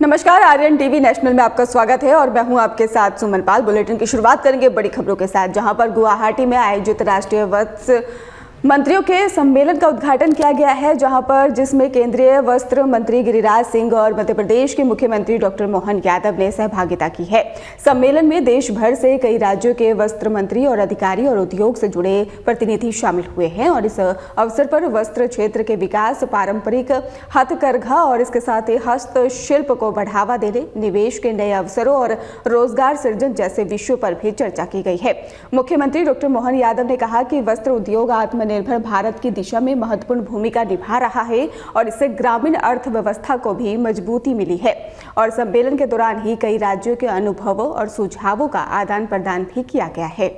नमस्कार, Aryan TV national में आपका स्वागत है और मैं हूं आपके साथ सुमन पाल। बुलेटिन की शुरुआत करेंगे बड़ी खबरों के साथ, जहां पर गुवाहाटी में आयोजित राष्ट्रीय वस्त्र मंत्रियों के सम्मेलन का उद्घाटन किया गया है, जिसमें केंद्रीय वस्त्र मंत्री गिरिराज सिंह और मध्य प्रदेश के मुख्यमंत्री डॉक्टर मोहन यादव ने सहभागिता की है। सम्मेलन में देश भर से कई राज्यों के वस्त्र मंत्री और अधिकारी और उद्योग से जुड़े प्रतिनिधि शामिल हुए हैं और इस अवसर पर वस्त्र क्षेत्र के विकास, पारंपरिक हथकरघा और इसके साथ ही हस्तशिल्प को बढ़ावा देने, निवेश के नए अवसरों और रोजगार सृजन जैसे विषयों पर भी चर्चा की गई है। मुख्यमंत्री डॉक्टर मोहन यादव ने कहा कि वस्त्र उद्योग आत्मनिर्भर भारत की दिशा में महत्वपूर्ण भूमिका निभा रहा है और इससे ग्रामीण अर्थव्यवस्था को भी मजबूती मिली है। और सम्मेलन के दौरान ही कई राज्यों के अनुभवों और सुझावों का आदान प्रदान भी किया गया है।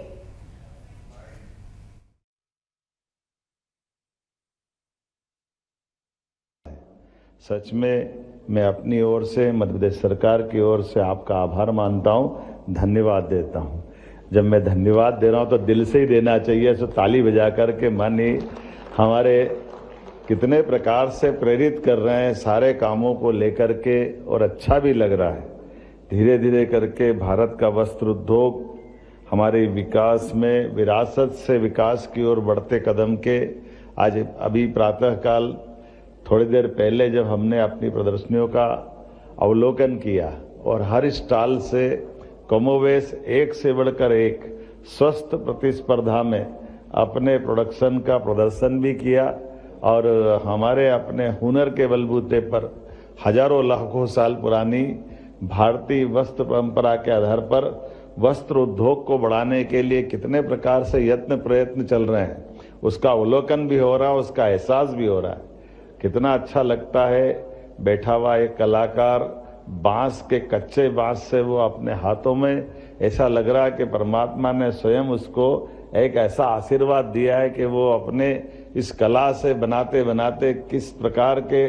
सच में मैं अपनी ओर से, मध्य प्रदेश सरकार की ओर से आपका आभार मानता हूं, धन्यवाद देता हूं। जब मैं धन्यवाद दे रहा हूं तो दिल से ही देना चाहिए, सो ताली बजा करके मानिए हमारे कितने प्रकार से प्रेरित कर रहे हैं सारे कामों को लेकर के, और अच्छा भी लग रहा है। धीरे धीरे करके भारत का वस्त्र उद्योग हमारे विकास में, विरासत से विकास की ओर बढ़ते कदम के आज अभी प्रातःकाल थोड़ी देर पहले जब हमने अपनी प्रदर्शनियों का अवलोकन किया और हर स्टॉल से कमोवेश एक से बढ़कर एक स्वस्थ प्रतिस्पर्धा में अपने प्रोडक्शन का प्रदर्शन भी किया और हमारे अपने हुनर के बलबूते पर हजारों लाखों साल पुरानी भारतीय वस्त्र परंपरा के आधार पर वस्त्र उद्योग को बढ़ाने के लिए कितने प्रकार से यत्न प्रयत्न चल रहे हैं, उसका अवलोकन भी हो रहा है, उसका एहसास भी हो रहा है। कितना अच्छा लगता है बैठा हुआ एक कलाकार बांस के, कच्चे बांस से वो अपने हाथों में, ऐसा लग रहा है कि परमात्मा ने स्वयं उसको एक ऐसा आशीर्वाद दिया है कि वो अपने इस कला से बनाते बनाते किस प्रकार के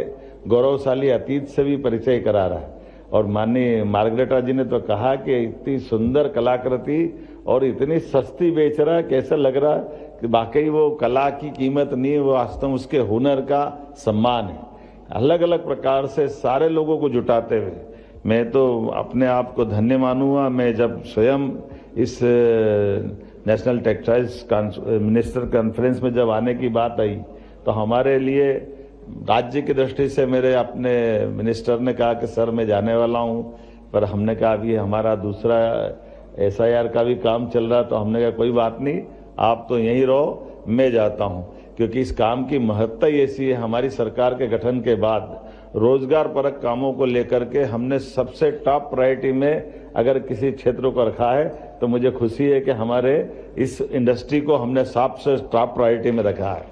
गौरवशाली अतीत से भी परिचय करा रहा है। और माननीय मार्गरेटा जी ने तो कहा कि इतनी सुंदर कलाकृति और इतनी सस्ती बेच रहा है, कैसा लग रहा है कि वाकई वो कला की कीमत नहीं है, वो वास्तव में उसके हुनर का सम्मान है। अलग अलग प्रकार से सारे लोगों को जुटाते हुए मैं तो अपने आप को धन्य मानूंगा। मैं जब स्वयं इस नेशनल टेक्सटाइल्स मिनिस्टर कॉन्फ्रेंस में जब आने की बात आई तो हमारे लिए राज्य की दृष्टि से मेरे अपने मिनिस्टर ने कहा कि सर मैं जाने वाला हूं, पर हमने कहा अभी हमारा दूसरा SIR का भी काम चल रहा, तो हमने कहा कोई बात नहीं, आप तो यहीं रहो, मैं जाता हूं। क्योंकि इस काम की महत्ता ऐसी है, हमारी सरकार के गठन के बाद रोजगार परक कामों को लेकर के हमने सबसे टॉप प्रायोरिटी में अगर किसी क्षेत्र को रखा है तो मुझे खुशी है कि हमारे इस इंडस्ट्री को हमने सबसे टॉप प्रायोरिटी में रखा है,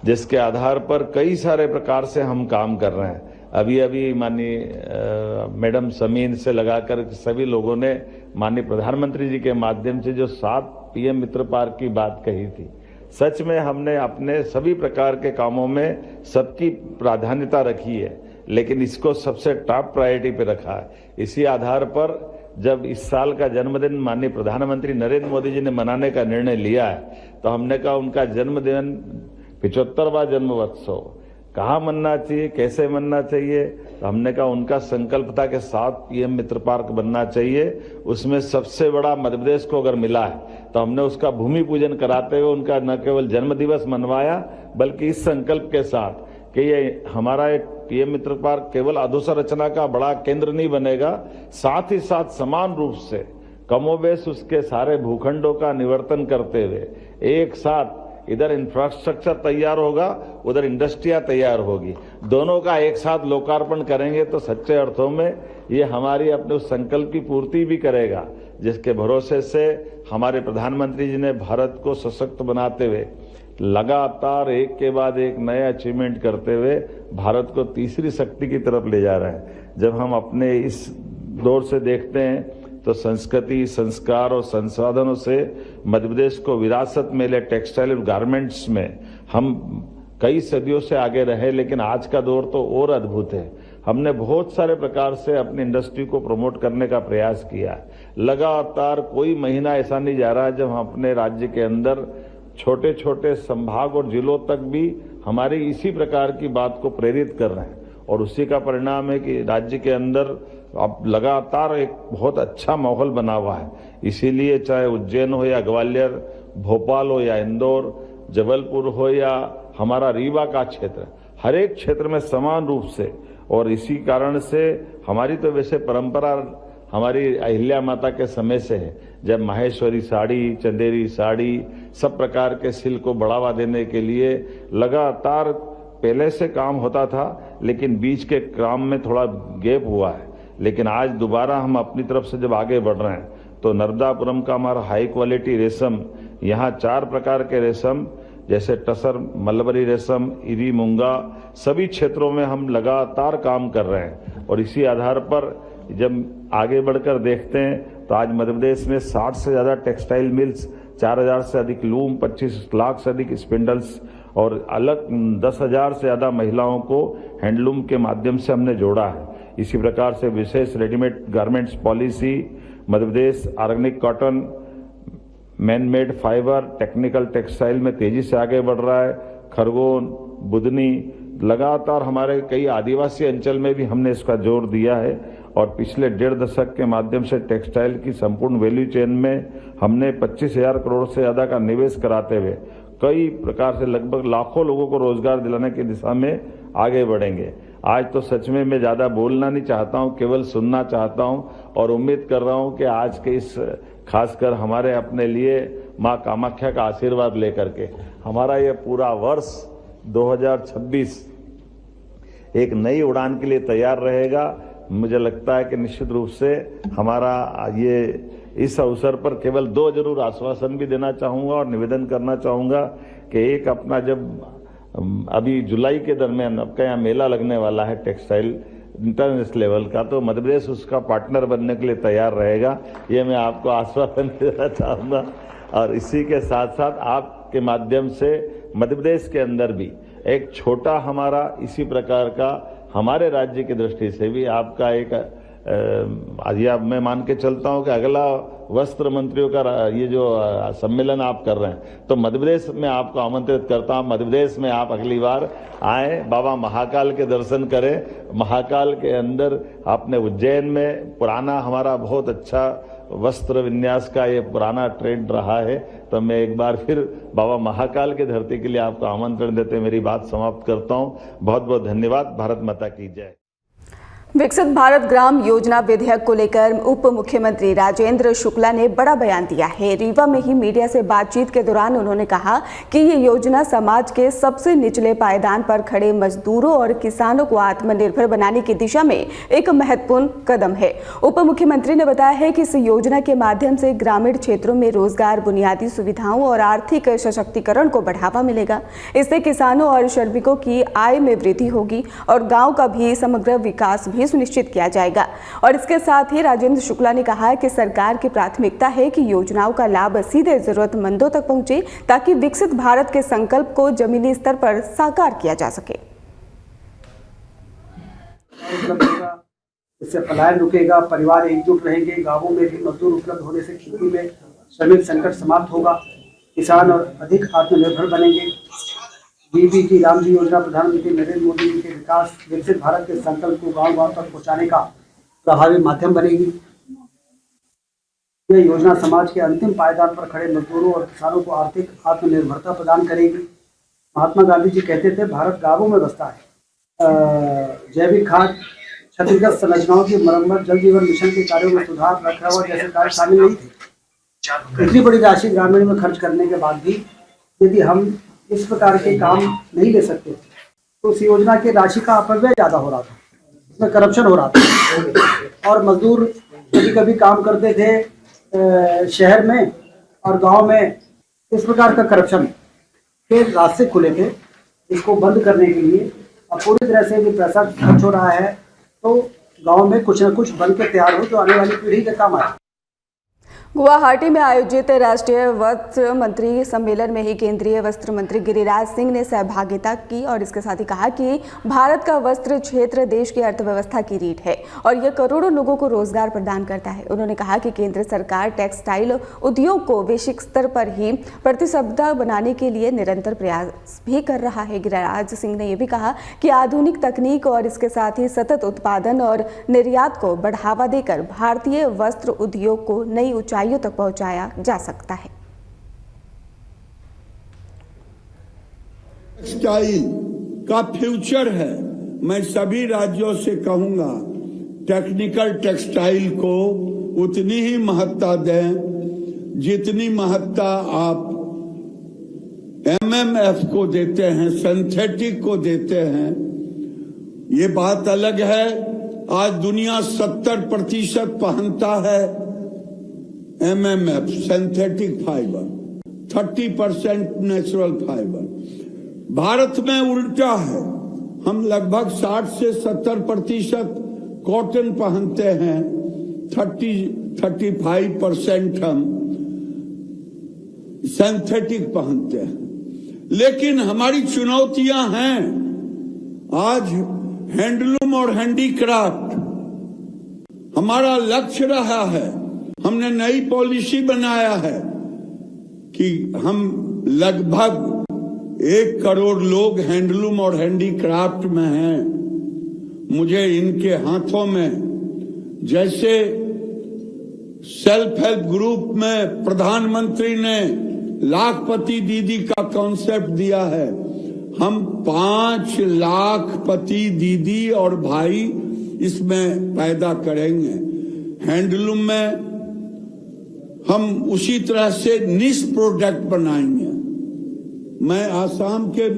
जिसके आधार पर कई सारे प्रकार से हम काम कर रहे हैं। अभी माननीय मैडम समीन से लगाकर सभी लोगों ने माननीय प्रधानमंत्री जी के माध्यम से जो 7 PM मित्र पार्क की बात कही थी, सच में हमने अपने सभी प्रकार के कामों में सबकी प्राधान्यता रखी है, लेकिन इसको सबसे टॉप प्रायोरिटी पे रखा है। इसी आधार पर जब इस साल का जन्मदिन माननीय प्रधानमंत्री नरेंद्र मोदी जी ने मनाने का निर्णय लिया है तो हमने कहा उनका जन्मदिन 75वां जन्मोत्सव कहाँ मनना चाहिए, कैसे मनना चाहिए, तो हमने कहा उनका संकल्प था कि 7 PM मित्र पार्क बनना चाहिए। उसमें सबसे बड़ा मध्य प्रदेश को अगर मिला है तो हमने उसका भूमि पूजन कराते हुए उनका न केवल जन्म दिवस मनवाया, बल्कि इस संकल्प के साथ कि ये हमारा एक PM मित्र पार्क केवल अधोसंरचना का बड़ा केंद्र नहीं बनेगा, साथ ही साथ समान रूप से कमोबेश उसके सारे भूखंडों का निवर्तन करते हुए एक साथ इधर इंफ्रास्ट्रक्चर तैयार होगा, उधर इंडस्ट्रियां तैयार होगी, दोनों का एक साथ लोकार्पण करेंगे तो सच्चे अर्थों में ये हमारी अपने उस संकल्प की पूर्ति भी करेगा, जिसके भरोसे से हमारे प्रधानमंत्री जी ने भारत को सशक्त बनाते हुए लगातार एक के बाद एक नए अचीवमेंट करते हुए भारत को तीसरी शक्ति की तरफ ले जा रहे हैं। जब हम अपने इस दौर से देखते हैं तो संस्कृति, संस्कार और संसाधनों से मध्य प्रदेश को विरासत मिले टेक्सटाइल और गारमेंट्स में हम कई सदियों से आगे रहे, लेकिन आज का दौर तो और अद्भुत है। हमने बहुत सारे प्रकार से अपनी इंडस्ट्री को प्रमोट करने का प्रयास किया है। लगातार कोई महीना ऐसा नहीं जा रहा जब हम अपने राज्य के अंदर छोटे छोटे संभाग और जिलों तक भी हमारी इसी प्रकार की बात को प्रेरित कर रहे हैं और उसी का परिणाम है कि राज्य के अंदर अब लगातार एक बहुत अच्छा माहौल बना हुआ है। इसीलिए चाहे उज्जैन हो या ग्वालियर, भोपाल हो या इंदौर, जबलपुर हो या हमारा रीवा का क्षेत्र, हर एक क्षेत्र में समान रूप से, और इसी कारण से हमारी तो वैसे परंपरा हमारी अहिल्या माता के समय से है, जब माहेश्वरी साड़ी, चंदेरी साड़ी, सब प्रकार के सिल्क को बढ़ावा देने के लिए लगातार पहले से काम होता था, लेकिन बीच के काम में थोड़ा गैप हुआ है। लेकिन आज दोबारा हम अपनी तरफ से जब आगे बढ़ रहे हैं, तो नर्मदापुरम का हमारा हाई क्वालिटी रेशम, यहाँ 4 प्रकार के रेशम जैसे टसर, मलबरी रेशम, इरी, मूंगा, सभी क्षेत्रों में हम लगातार काम कर रहे हैं। और इसी आधार पर जब आगे बढ़कर देखते हैं तो आज मध्य प्रदेश में 60 से ज़्यादा टेक्सटाइल मिल्स, 4000 से अधिक लूम, 25 लाख से अधिक स्पिंडल्स और अलग 10,000 से ज़्यादा महिलाओं को हैंडलूम के माध्यम से हमने जोड़ा है। इसी प्रकार से विशेष readymade garments policy, Madhya Pradesh organic cotton, man made fibre, technical textile में तेजी से आगे बढ़ रहा है। खरगोन, बुधनी, लगातार हमारे कई आदिवासी अंचल में भी हमने इसका जोर दिया है और पिछले 1.5 दशक के माध्यम से टेक्सटाइल की संपूर्ण वैल्यू चेन में हमने 25,000 करोड़ से ज़्यादा का निवेश कराते हुए कई प्रकार से लगभग लाखों लोगों को रोजगार दिलाने की दिशा में आगे बढ़ेंगे। आज तो सच में मैं ज़्यादा बोलना नहीं चाहता हूँ, केवल सुनना चाहता हूँ और उम्मीद कर रहा हूँ कि आज के इस खासकर हमारे अपने लिए माँ कामाख्या का आशीर्वाद लेकर के हमारा ये पूरा वर्ष 2026 एक नई उड़ान के लिए तैयार रहेगा। मुझे लगता है कि निश्चित रूप से हमारा ये इस अवसर पर केवल 2 जरूर आश्वासन भी देना चाहूँगा और निवेदन करना चाहूँगा कि एक अपना जब अभी जुलाई के दरमियान आपका यहाँ मेला लगने वाला है टेक्सटाइल इंटरनेशनल लेवल का, तो मध्य प्रदेश उसका पार्टनर बनने के लिए तैयार रहेगा, ये मैं आपको आश्वासन देना चाहूँगा। और इसी के साथ साथ आपके माध्यम से मध्य प्रदेश के अंदर भी एक छोटा हमारा इसी प्रकार का हमारे राज्य की दृष्टि से भी आपका एक अब मैं मान के चलता हूं कि अगला वस्त्र मंत्रियों का ये जो सम्मेलन आप कर रहे हैं, तो मध्य प्रदेश में आपको आमंत्रित करता हूं। मध्य प्रदेश में आप अगली बार आए, बाबा महाकाल के दर्शन करें। महाकाल के अंदर आपने उज्जैन में पुराना हमारा बहुत अच्छा वस्त्र विन्यास का ये पुराना ट्रेंड रहा है, तो मैं एक बार फिर बाबा महाकाल की धरती के लिए आपको आमंत्रण देते मेरी बात समाप्त करता हूं। बहुत बहुत धन्यवाद। भारत माता की जय। विकसित भारत ग्राम योजना विधेयक को लेकर उप मुख्यमंत्री राजेंद्र शुक्ला ने बड़ा बयान दिया है। रीवा में ही मीडिया से बातचीत के दौरान उन्होंने कहा कि ये योजना समाज के सबसे निचले पायदान पर खड़े मजदूरों और किसानों को आत्मनिर्भर बनाने की दिशा में एक महत्वपूर्ण कदम है। उप मुख्यमंत्री ने बताया है कि इस योजना के माध्यम से ग्रामीण क्षेत्रों में रोजगार, बुनियादी सुविधाओं और आर्थिक सशक्तिकरण को बढ़ावा मिलेगा। इससे किसानों और श्रमिकों की आय में वृद्धि होगी और गाँव का भी समग्र विकास भी सुनिश्चित किया जाएगा। और इसके साथ ही राजेंद्र शुक्ला ने कहा कि सरकार की प्राथमिकता है कि योजनाओं का लाभ सीधे जरूरतमंदों तक पहुंचे ताकि विकसित भारत के संकल्प को जमीनी स्तर पर साकार किया जा सके। इससे पलायन रुकेगा, परिवार एकजुट रहेंगे, गांवों में भी मजदूर उपलब्ध होने से खेती में श्रमिक संकट समाप्त होगा, किसान और अधिक आत्मनिर्भर बनेंगे। बीबीजी रामजी योजना प्रधानमंत्री नरेंद्र मोदी जी के विकास विकसित भारत के संकल्प को गांव गांव तक पहुंचाने का प्रभावी माध्यम बनेगी। यह योजना समाज के अंतिम पायदान पर खड़े मजदूरों और किसानों को आर्थिक आत्मनिर्भरता प्रदान करेगी। महात्मा गांधी जी कहते थे, भारत गांवों में बसता है। जैविक खाद, क्षतिग्रस्त संरचनाओं की मरम्मत, जल जीवन मिशन के कार्यों में सुधार, रखरखाव जैसे कार्य शामिल नहीं थे। इतनी बड़ी राशि ग्रामीण में खर्च करने के बाद भी यदि हम इस प्रकार के काम नहीं ले सकते तो उस योजना की राशि का अपव्यय ज्यादा हो रहा था, इसमें करप्शन हो रहा था और मजदूर कभी कभी काम करते थे शहर में और गांव में। इस प्रकार का करप्शन के रास्ते खुले थे। इसको बंद करने के लिए अब पूरी तरह से जो पैसा खर्च हो रहा है तो गांव में कुछ न कुछ बन के तैयार हो जो आने वाली पीढ़ी के काम आए। गुवाहाटी में आयोजित राष्ट्रीय वस्त्र मंत्री सम्मेलन में ही केंद्रीय वस्त्र मंत्री गिरिराज सिंह ने सहभागिता की और इसके साथ ही कहा कि भारत का वस्त्र क्षेत्र देश की अर्थव्यवस्था की रीढ़ है और यह करोड़ों लोगों को रोजगार प्रदान करता है। उन्होंने कहा कि केंद्र सरकार टेक्सटाइल उद्योग को वैश्विक स्तर पर ही प्रतिस्पर्धा बनाने के लिए निरंतर प्रयास भी कर रहा है। गिरिराज सिंह ने यह भी कहा कि आधुनिक तकनीक और इसके साथ ही सतत उत्पादन और निर्यात को बढ़ावा देकर भारतीय वस्त्र उद्योग को नई ऊंचाइयों तक पहुंचाया जा सकता है। टेक्सटाइल का फ्यूचर है। मैं सभी राज्यों से कहूंगा टेक्निकल टेक्सटाइल को उतनी ही महत्ता दें जितनी महत्ता आप एमएमएफ को देते हैं, सिंथेटिक को देते हैं। ये बात अलग है। आज दुनिया 70% पहनता है MMF synthetic fibre, 30% natural fibre. Bharat में उल्टा है। हम लगभग 60 से 70% कॉटन पहनते हैं, 35% हम सिंथेटिक पहनते हैं। लेकिन हमारी चुनौतियां हैं। आज हैंडलूम और हैंडीक्राफ्ट हमारा लक्ष्य रहा है। हमने नई पॉलिसी बनाया है कि हम लगभग 1 करोड़ लोग हैंडलूम और हैंडीक्राफ्ट में हैं। मुझे इनके हाथों में, जैसे सेल्फ हेल्प ग्रुप में प्रधानमंत्री ने लाखपति दीदी का कॉन्सेप्ट दिया है, हम 5 लाखपति दीदी और भाई इसमें पैदा करेंगे। हैंडलूम में हम उसी तरह से निश प्रोडक्ट बनाएंगे। मैं आसाम के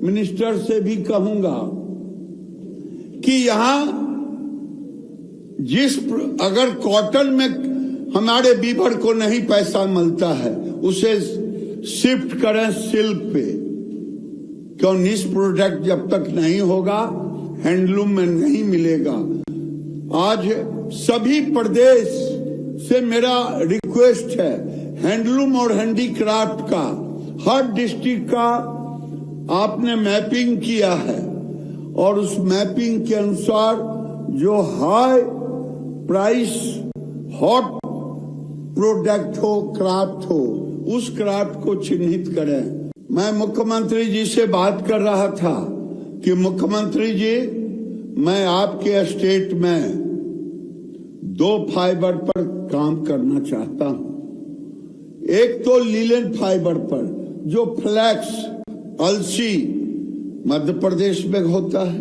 मिनिस्टर से भी कहूंगा कि यहां अगर कॉटन में हमारे वीवर को नहीं पैसा मिलता है, उसे शिफ्ट करें सिल्क पे। क्यों? निश प्रोडक्ट जब तक नहीं होगा हैंडलूम में नहीं मिलेगा। आज सभी प्रदेश से मेरा रिक्वेस्ट है, हैंडलूम और हैंडीक्राफ्ट का हर डिस्ट्रिक्ट का आपने मैपिंग किया है और उस मैपिंग के अनुसार जो हाई प्राइस हॉट प्रोडक्ट हो, क्राफ्ट हो, उस क्राफ्ट को चिन्हित करें। मैं मुख्यमंत्री जी से बात कर रहा था कि मुख्यमंत्री जी, मैं आपके स्टेट में 2 फाइबर पर काम करना चाहता हूं। एक तो लीलन फाइबर पर, जो फ्लैक्स, अलसी मध्य प्रदेश में होता है।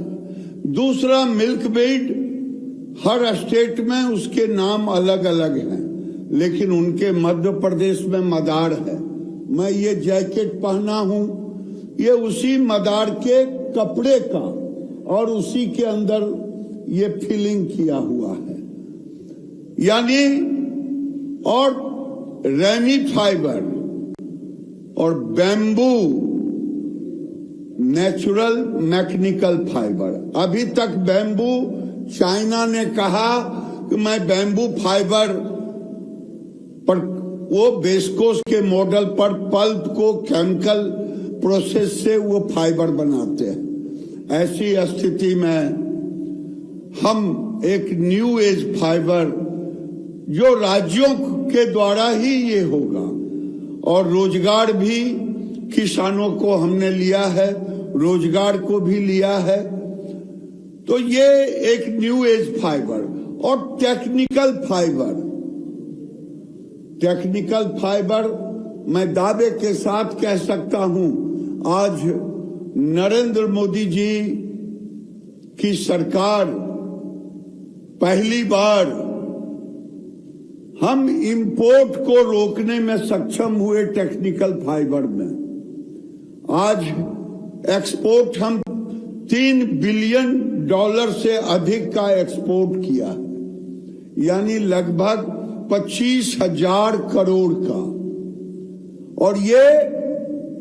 दूसरा मिल्क बीड, हर स्टेट में उसके नाम अलग अलग हैं, लेकिन उनके मध्य प्रदेश में मदार है। मैं ये जैकेट पहना हूं, ये उसी मदार के कपड़े का और उसी के अंदर ये फिलिंग किया हुआ है। यानी और रेमी फाइबर और बैम्बू नेचुरल मैकेनिकल फाइबर। अभी तक बैम्बू, चाइना ने कहा कि मैं बैम्बू फाइबर पर, वो वेस्कोस के मॉडल पर पल्प को केमिकल प्रोसेस से वो फाइबर बनाते हैं। ऐसी स्थिति में हम एक न्यू एज फाइबर, जो राज्यों के द्वारा ही ये होगा, और रोजगार भी किसानों को हमने लिया है, रोजगार को भी लिया है। तो ये एक न्यू एज फाइबर और टेक्निकल फाइबर। टेक्निकल फाइबर मैं दावे के साथ कह सकता हूं, आज नरेंद्र मोदी जी की सरकार पहली बार हम इंपोर्ट को रोकने में सक्षम हुए टेक्निकल फाइबर में। आज एक्सपोर्ट हम $3 बिलियन से अधिक का एक्सपोर्ट किया, यानी लगभग 25,000 करोड़ का। और ये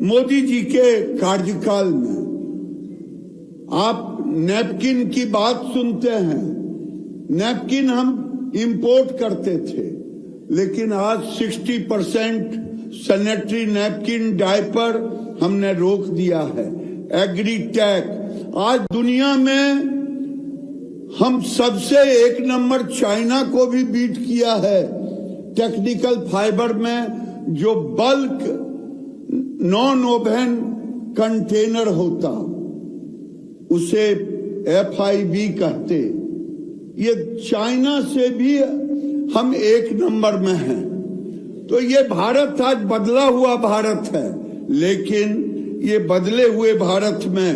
मोदी जी के कार्यकाल में। आप नैपकिन की बात सुनते हैं, नैपकिन हम इंपोर्ट करते थे, लेकिन आज 60% सैनिटरी नैपकिन, डायपर हमने रोक दिया है। एग्री टैग, आज दुनिया में हम सबसे 1 नंबर चाइना को भी बीट किया है। टेक्निकल फाइबर में जो बल्क नॉन ओवन कंटेनर होता उसे FIB कहते, ये चाइना से भी हम 1 नंबर में हैं। तो ये भारत आज बदला हुआ भारत है, लेकिन ये बदले हुए भारत में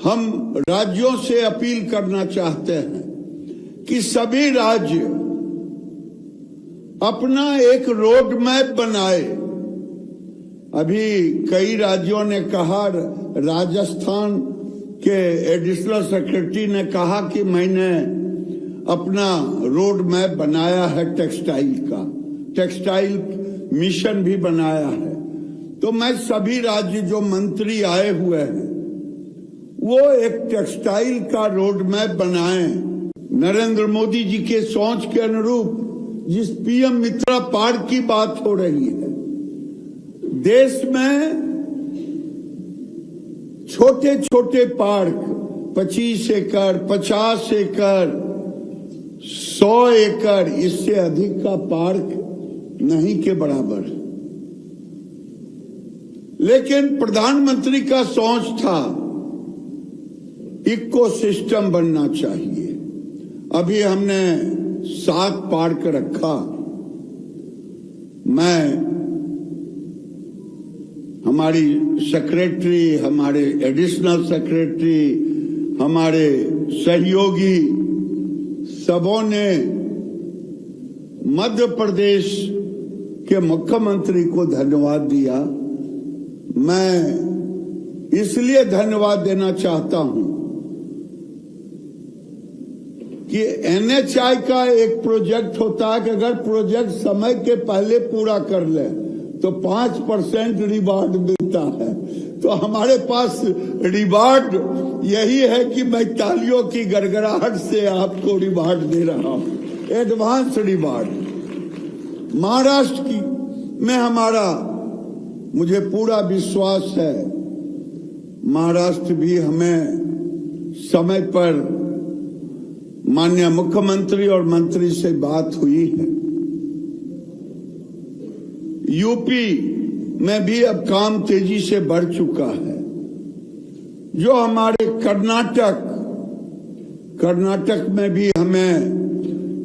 हम राज्यों से अपील करना चाहते हैं कि सभी राज्य अपना एक रोड मैप बनाए। अभी कई राज्यों ने कहा, राजस्थान के एडिशनल सेक्रेटरी ने कहा कि मैंने अपना रोड मैप बनाया है टेक्सटाइल का, टेक्सटाइल मिशन भी बनाया है। तो मैं सभी राज्य जो मंत्री आए हुए हैं वो एक टेक्सटाइल का रोड मैप बनाएं। नरेंद्र मोदी जी के सोच के अनुरूप जिस PM मित्रा पार्क की बात हो रही है, देश में छोटे छोटे पार्क 25 एकड़, 50 एकड़, 100 एकड़, इससे अधिक का पार्क नहीं के बराबर। लेकिन प्रधानमंत्री का सोच था इकोसिस्टम बनना चाहिए। अभी हमने 7 पार्क रखा। मैं, हमारी सेक्रेटरी, हमारे एडिशनल सेक्रेटरी, हमारे सहयोगी सबों ने मध्य प्रदेश के मुख्यमंत्री को धन्यवाद दिया। मैं इसलिए धन्यवाद देना चाहता हूं कि NHI का एक प्रोजेक्ट होता है कि अगर प्रोजेक्ट समय के पहले पूरा कर ले तो 5% रिवार्ड मिलता है। तो हमारे पास रिवार्ड यही है कि मैं तालियों की गड़गड़ाहट से आपको रिवार्ड दे रहा हूं, एडवांस रिवार्ड। महाराष्ट्र की में हमारा, मुझे पूरा विश्वास है, महाराष्ट्र भी हमें समय पर माननीय मुख्यमंत्री और मंत्री से बात हुई है। यूपी में भी अब काम तेजी से बढ़ चुका है। जो हमारे कर्नाटक में भी हमें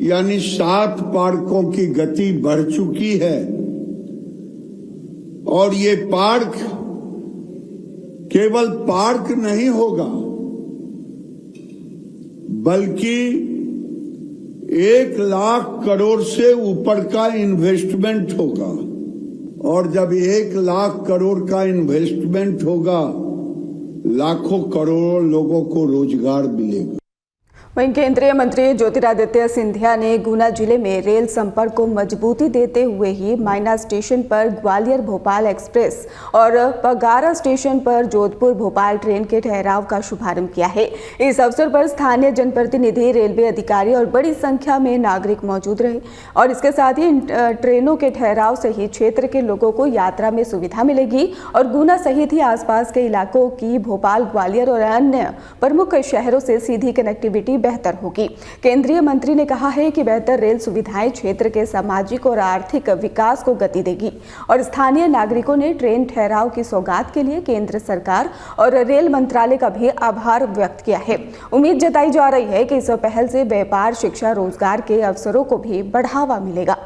यानी 7 पार्कों की गति बढ़ चुकी है। और ये पार्क केवल पार्क नहीं होगा, बल्कि 1 लाख करोड़ से ऊपर का इन्वेस्टमेंट होगा। और जब 1 लाख करोड़ का इन्वेस्टमेंट होगा, लाखों करोड़ों लोगों को रोजगार मिलेगा। वहीं केंद्रीय मंत्री ज्योतिरादित्य सिंधिया ने गुना जिले में रेल संपर्क को मजबूती देते हुए ही मायना स्टेशन पर ग्वालियर भोपाल एक्सप्रेस और पगारा स्टेशन पर जोधपुर भोपाल ट्रेन के ठहराव का शुभारंभ किया है। इस अवसर पर स्थानीय जनप्रतिनिधि, रेलवे अधिकारी और बड़ी संख्या में नागरिक मौजूद रहे और इसके साथ ही इन ट्रेनों के ठहराव से ही क्षेत्र के लोगों को यात्रा में सुविधा मिलेगी और गुना सहित ही आसपास के इलाकों की भोपाल, ग्वालियर और अन्य प्रमुख शहरों से सीधी कनेक्टिविटी बेहतर होगी। केंद्रीय मंत्री ने कहा है कि बेहतर रेल सुविधाएं क्षेत्र के सामाजिक और आर्थिक विकास को गति देगी और स्थानीय नागरिकों ने ट्रेन ठहराव की सौगात के लिए केंद्र सरकार और रेल मंत्रालय का भी आभार व्यक्त किया है। उम्मीद जताई जा रही है कि इस पहल से व्यापार, शिक्षा, रोजगार के अवसरों को भी बढ़ावा मिलेगा।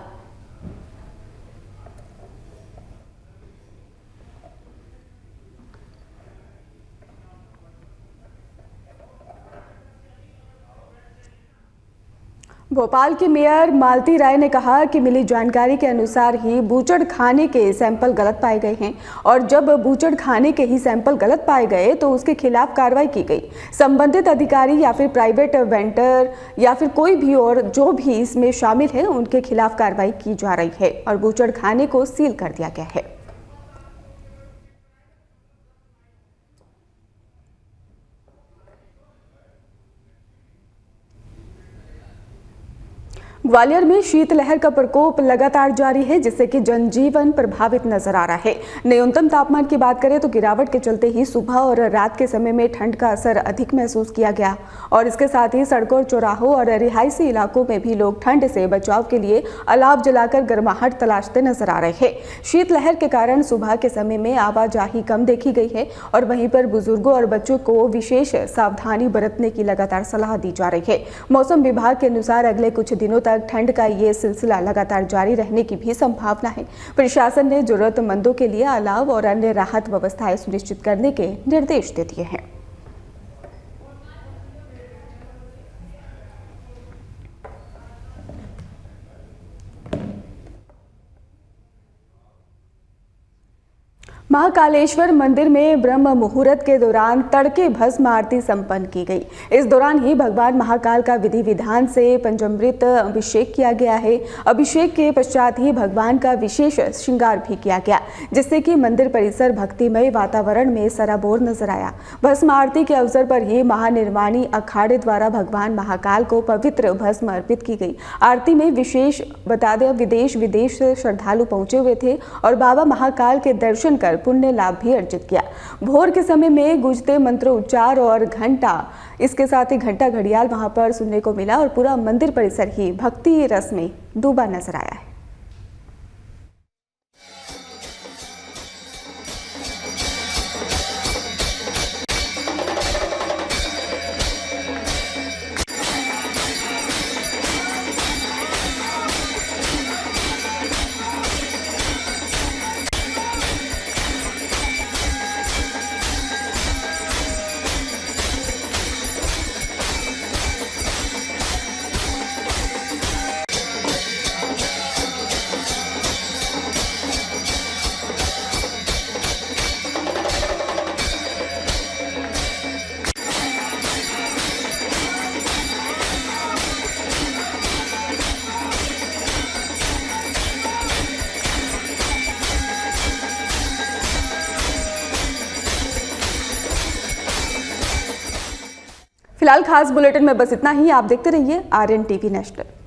भोपाल की मेयर मालती राय ने कहा कि मिली जानकारी के अनुसार ही बूचड़ खाने के सैंपल गलत पाए गए हैं और जब बूचड़ खाने के ही सैंपल गलत पाए गए तो उसके खिलाफ कार्रवाई की गई। संबंधित अधिकारी या फिर प्राइवेट वेंडर या फिर कोई भी और जो भी इसमें शामिल है उनके खिलाफ कार्रवाई की जा रही है और बूचड़ खाने को सील कर दिया गया है। ग्वालियर में शीतलहर का प्रकोप लगातार जारी है, जिससे कि जनजीवन प्रभावित नजर आ रहा है। न्यूनतम तापमान की बात करें तो गिरावट के चलते ही सुबह और रात के समय में ठंड का असर अधिक महसूस किया गया और इसके साथ ही सड़कों, चौराहों और रिहायशी इलाकों में भी लोग ठंड से बचाव के लिए अलाव जलाकर गर्माहट तलाशते नजर आ रहे हैं। शीतलहर के कारण सुबह के समय में आवाजाही कम देखी गई है और वहीं पर बुजुर्गों और बच्चों को विशेष सावधानी बरतने की लगातार सलाह दी जा रही है। मौसम विभाग के अनुसार अगले कुछ दिनों तक ठंड का ये सिलसिला लगातार जारी रहने की भी संभावना है। प्रशासन ने जरूरतमंदों के लिए अलाव और अन्य राहत व्यवस्थाएं सुनिश्चित करने के निर्देश दे दिए हैं। महाकालेश्वर मंदिर में ब्रह्म मुहूर्त के दौरान तड़के भस्म आरती संपन्न की गई। इस दौरान ही भगवान महाकाल का विधि विधान से पंचामृत अभिषेक किया गया है। अभिषेक के पश्चात ही भगवान का विशेष श्रृंगार भी किया गया, जिससे कि मंदिर परिसर भक्तिमय वातावरण में सराबोर नजर आया। भस्म आरती के अवसर पर ही महानिर्वाणी अखाड़े द्वारा भगवान महाकाल को पवित्र भस्म अर्पित की गई। आरती में विशेष बता दें, विदेश विदेश से श्रद्धालु पहुंचे हुए थे और बाबा महाकाल के दर्शन कर पुण्य लाभ भी अर्जित किया। भोर के समय में गूंजते मंत्रोच्चार और घंटा, इसके साथ ही घंटा घड़ियाल वहां पर सुनने को मिला और पूरा मंदिर परिसर ही भक्ति रस में डूबा नजर आया है। फिलहाल खास बुलेटिन में बस इतना ही। आप देखते रहिए RN TV नेशनल।